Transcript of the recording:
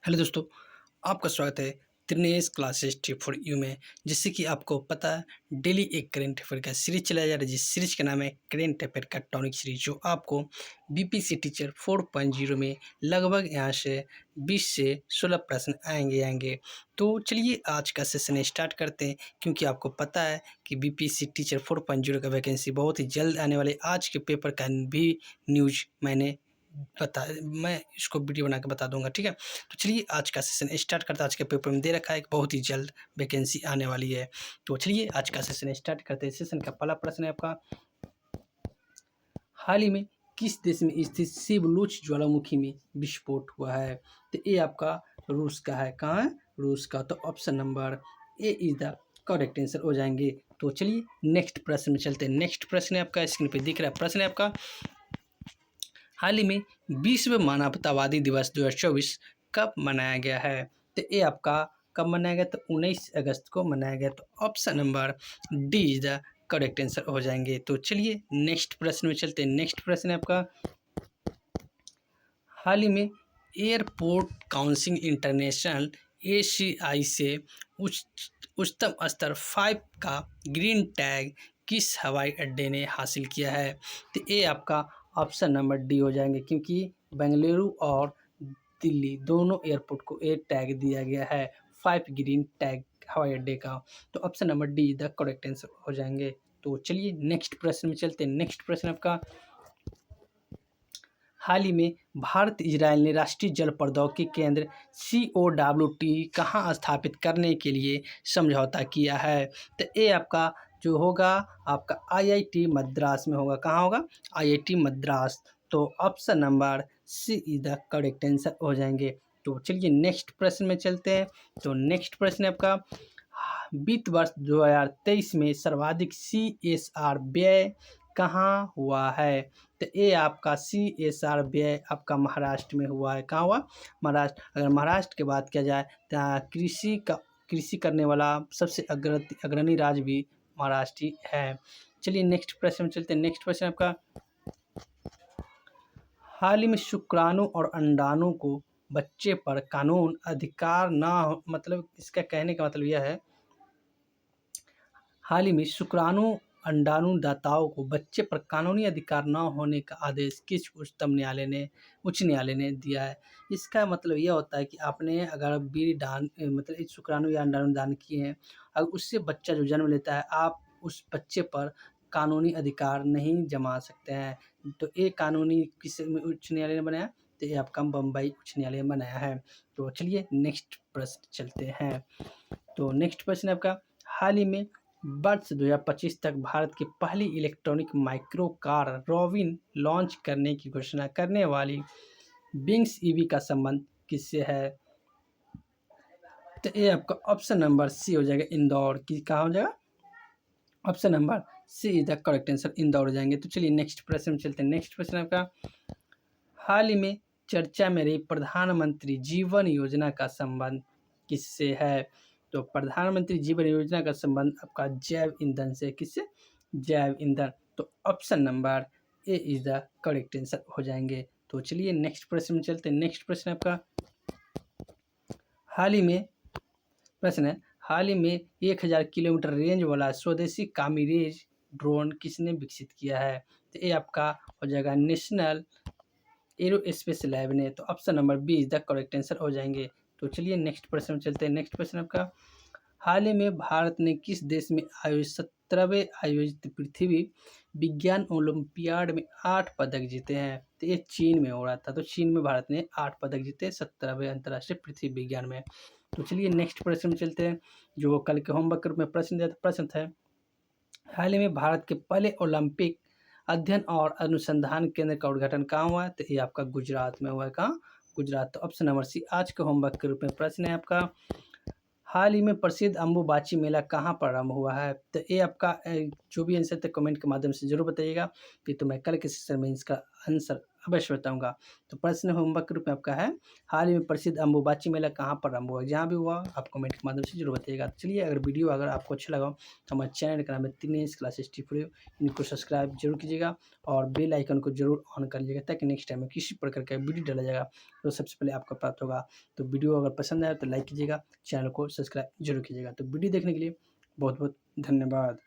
Hello दोस्तों, आपका स्वागत है त्रिनेश क्लासेस टिप फॉर यू में। जिससे कि आपको पता है डेली एक करेंट अफेयर का सीरीज चलाया जा रहा है, जिस सीरीज का नाम है करेंट अफेयर का टॉनिक सीरीज, जो आपको बीपीसी टीचर 4.0 में लगभग यहाँ से 20 से 16 प्रश्न आएंगे। तो चलिए आज का सेशन स्टार्ट करते हैं, क्योंकि आपको पता है कि बीपीसी टीचर 4.0 का वैकेंसी बहुत ही जल्द आने वाले। आज के पेपर का भी न्यूज मैं इसको वीडियो बना के बता दूंगा, ठीक है। तो चलिए आज का सेशन स्टार्ट करते हैं। आज के पेपर में दे रखा है कि बहुत ही जल्द वैकेंसी आने वाली है। तो चलिए आज का सेशन स्टार्ट करते हैं। सेशन का पहला प्रश्न है आपका, हाल ही में किस देश में स्थित शिवलुच ज्वालामुखी में विस्फोट हुआ है? तो ये आपका रूस का है। कहाँ है? रूस का। तो option number A is the correct answer हो जाएंगे। तो चलिए नेक्स्ट प्रश्न में चलते हैं। नेक्स्ट प्रश्न है आपका, स्क्रीन पे दिख रहा है प्रश्न है आपका, हाल ही में विश्व मानवतावादी दिवस 2024 कब मनाया गया है? तो ये आपका कब मनाया गया? तो 19 अगस्त को मनाया गया। तो option number D is the correct answer हो जाएंगे। तो चलिए नेक्स्ट प्रश्न में चलते हैं। नेक्स्ट प्रश्न है आपका, हाल ही में एयरपोर्ट काउंसिल इंटरनेशनल एसीआई से उच्चतम स्तर 5 का ग्रीन टैग किस हवाई अड्डे ने हासिल किया है? तो ये आपका ऑप्शन नंबर डी हो जाएंगे, क्योंकि बेंगलुरु और दिल्ली दोनों एयरपोर्ट को ये टैग दिया गया है 5 ग्रीन टैग हवाई अड्डे का। तो option number D the correct answer हो जाएंगे। तो चलिए नेक्स्ट प्रश्न में चलते हैं। नेक्स्ट प्रश्न आपका, हाल ही में भारत इजरायल ने राष्ट्रीय जल प्रौद्योगिकी केंद्र COWT कहाँ स्थापित करने के लिए समझौता किया है? तो ये आपका जो होगा आपका IIT मद्रास में होगा। कहाँ होगा? IIT मद्रास। तो option number C is the correct answer हो जाएंगे। तो चलिए नेक्स्ट प्रश्न में चलते हैं। तो नेक्स्ट प्रश्न है आपका, वित्त वर्ष 2023 में सर्वाधिक CSR व्यय कहाँ हुआ है? तो ये आपका CSR व्यय आपका महाराष्ट्र में हुआ है। कहाँ हुआ? महाराष्ट्र। अगर महाराष्ट्र की बात किया जाए तो कृषि करने वाला सबसे अग्रणी राज्य भी महाराष्ट्र ही है। चलिए नेक्स्ट प्रश्न में चलते हैं। नेक्स्ट प्रश्न आपका, हाल ही में शुक्राणु और अंडाणु को बच्चे पर कानून अधिकार ना हो, मतलब इसका कहने का मतलब यह है, हाल ही में शुक्राणु अंडाणु दाताओं को बच्चे पर कानूनी अधिकार न होने का आदेश किस उच्च न्यायालय ने दिया है? इसका मतलब यह होता है कि आपने अगर वीर्य दान मतलब इस शुक्राणु या अंडाणु दान किए हैं, अगर उससे बच्चा जो जन्म लेता है, आप उस बच्चे पर कानूनी अधिकार नहीं जमा सकते हैं। तो ये कानूनी किस उच्च न्यायालय ने बनाया? तो ये आपका बम्बई उच्च न्यायालय ने बनाया है। तो चलिए नेक्स्ट प्रश्न चलते हैं। तो नेक्स्ट प्रश्न है आपका, हाल ही में वर्ष 2025 तक भारत की पहली electronic micro car robin launch करने की घोषणा करने वाली बिंग्स ईवी का संबंध किससे है? तो ये आपका ऑप्शन नंबर सी हो जाएगा, इंदौर की। कहाँ हो जाएगा? Option number C is the correct answer, Indore हो जाएंगे। तो चलिए नेक्स्ट प्रश्न में चलते हैं। नेक्स्ट प्रश्न आपका, हाल ही में चर्चा में रही प्रधानमंत्री जीवन योजना का संबंध किससे है? तो प्रधानमंत्री जीवन योजना का संबंध आपका जैव ईंधन से। किससे? जैव ईंधन। तो option number A is the correct answer हो जाएंगे। तो चलिए नेक्स्ट प्रश्न में चलते हैं। नेक्स्ट प्रश्न आपका, हाल ही में प्रश्न है, हाल ही में 1000 किलोमीटर रेंज वाला स्वदेशी कामिरेज ड्रोन किसने विकसित किया है? तो ये आपका हो जाएगा नेशनल एरोस्पेस लैब ने। तो option number B is the correct answer हो जाएंगे। तो चलिए नेक्स्ट प्रश्न में चलते हैं। नेक्स्ट प्रश्न आपका, हाल ही में भारत ने किस देश में आयोजित 17वें आयोजित पृथ्वी विज्ञान ओलंपियाड में 8 पदक जीते हैं? तो ये चीन में हो रहा था। तो चीन में भारत ने 8 पदक जीते 17वें अंतर्राष्ट्रीय पृथ्वी विज्ञान में। तो चलिए नेक्स्ट प्रश्न में चलते हैं, जो कल के होमवर्क के रूप में प्रश्न था, हाल ही में भारत के पहले ओलंपिक अध्ययन और अनुसंधान केंद्र का उद्घाटन कहाँ हुआ है? तो ये आपका गुजरात में हुआ है। कहाँ? गुजरात। तो ऑप्शन नंबर सी आज के होमवर्क के रूप में प्रश्न है आपका, हाल ही में प्रसिद्ध अम्बुबाची मेला कहाँ प्रारंभ हुआ है? तो ये आपका जो भी आंसर थे कमेंट के माध्यम से जरूर बताइएगा, फिर तो मैं कल के सेशन में इसका आंसर अवश्य बताऊँगा। तो प्रश्न होमवर्क के रूप में आपका है, हाल ही में प्रसिद्ध अम्बुबाची मेला कहाँ पर आरंभ हुआ? जहाँ भी हुआ आप कमेंट के माध्यम से ज़रूर बताइएगा। तो चलिए, अगर वीडियो अगर आपको अच्छा लगा हो तो हमारे चैनल का नाम है दिनेश क्लासेस टिप्रो, इनको सब्सक्राइब जरूर कीजिएगा और बेल आइकन को जरूर ऑन कर लीजिएगा, ताकि नेक्स्ट टाइम में किसी प्रकार का वीडियो डाला जाएगा तो सबसे पहले आपको प्राप्त होगा। तो वीडियो अगर पसंद आए तो लाइक कीजिएगा, चैनल को सब्सक्राइब जरूर कीजिएगा। तो वीडियो देखने के लिए बहुत बहुत धन्यवाद।